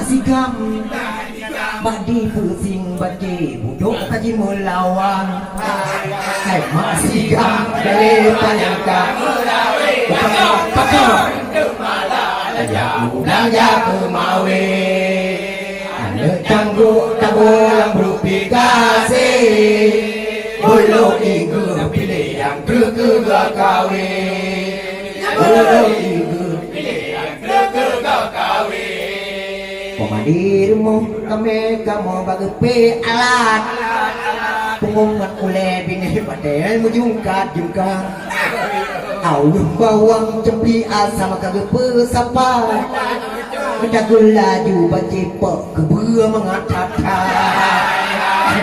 masigam Badi pusing bagi buduk kaji melawan Hai masigam dari panjangkan Pakar Ajak udang jaga mawe Anda tangguh tabulang beruplikasi Bulu igu pilih yang kegegak kawin Bulu igu pilih yang kegegak kawin Pemadirmu kami kamu bagi alat Pengungat oleh bini padahal menjungkat-jungkat Awuh bawang cepi asam kagak pesapa Menjaga laju bacipok kebua mengatat-tat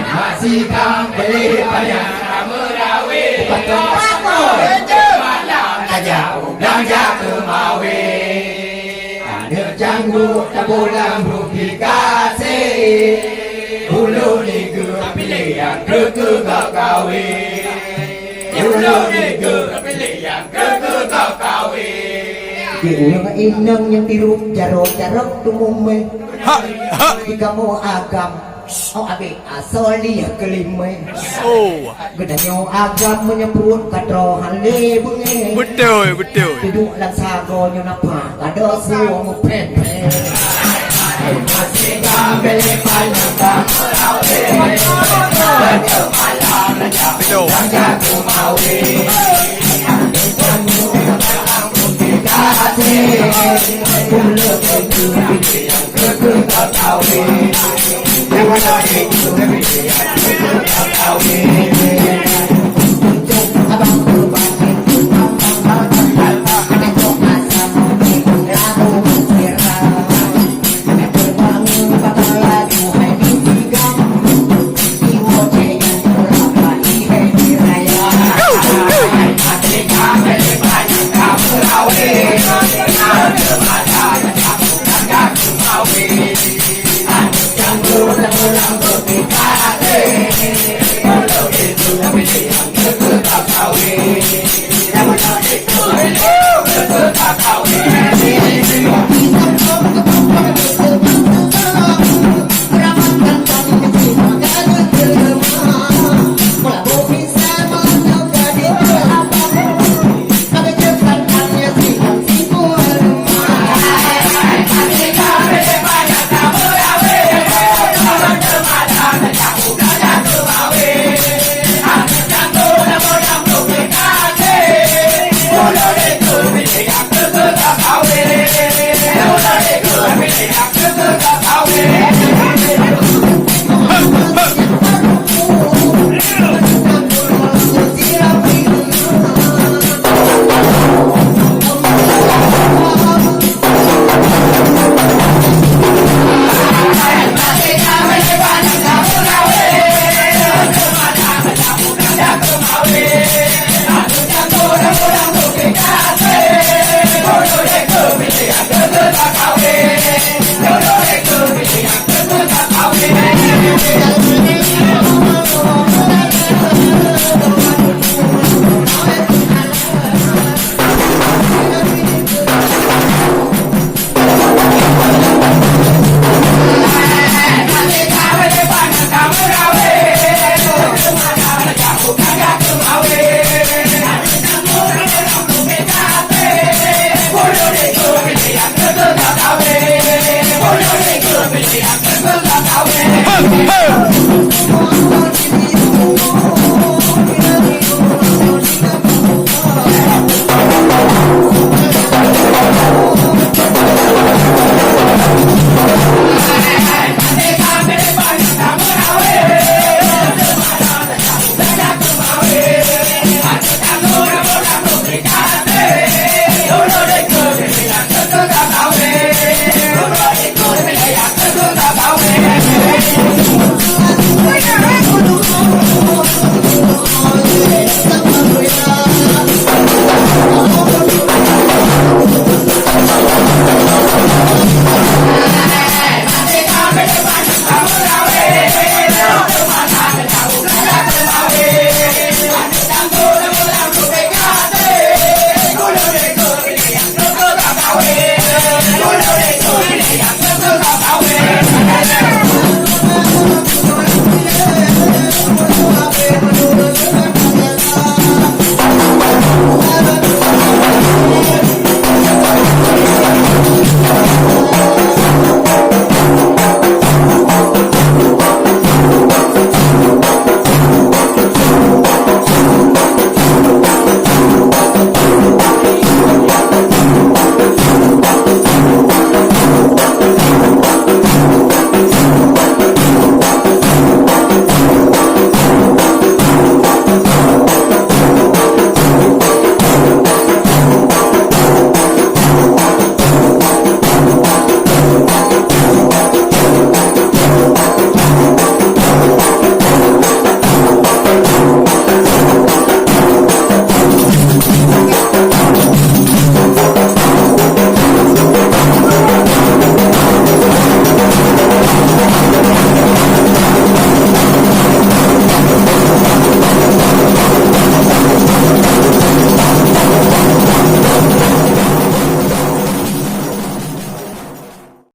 Masih kambali banyak merawi Bukan pakor malam aja udang jaga mawi Ada janggut tabulang beruplikasi Bulu niga pilih yang kegegak kawin Bulu niga pilih yang kegegak kawin Di ulang inang yang tiruk jarok-jarok tumume Jika mau agam Oh abi asal dia kelima Gedanya agam menyebut kadrohan le bunge Betul. Duduk dan sagonya napa Kado suamu pen-pen Masih kambali panjangkan Betul. Jago mawi Jangan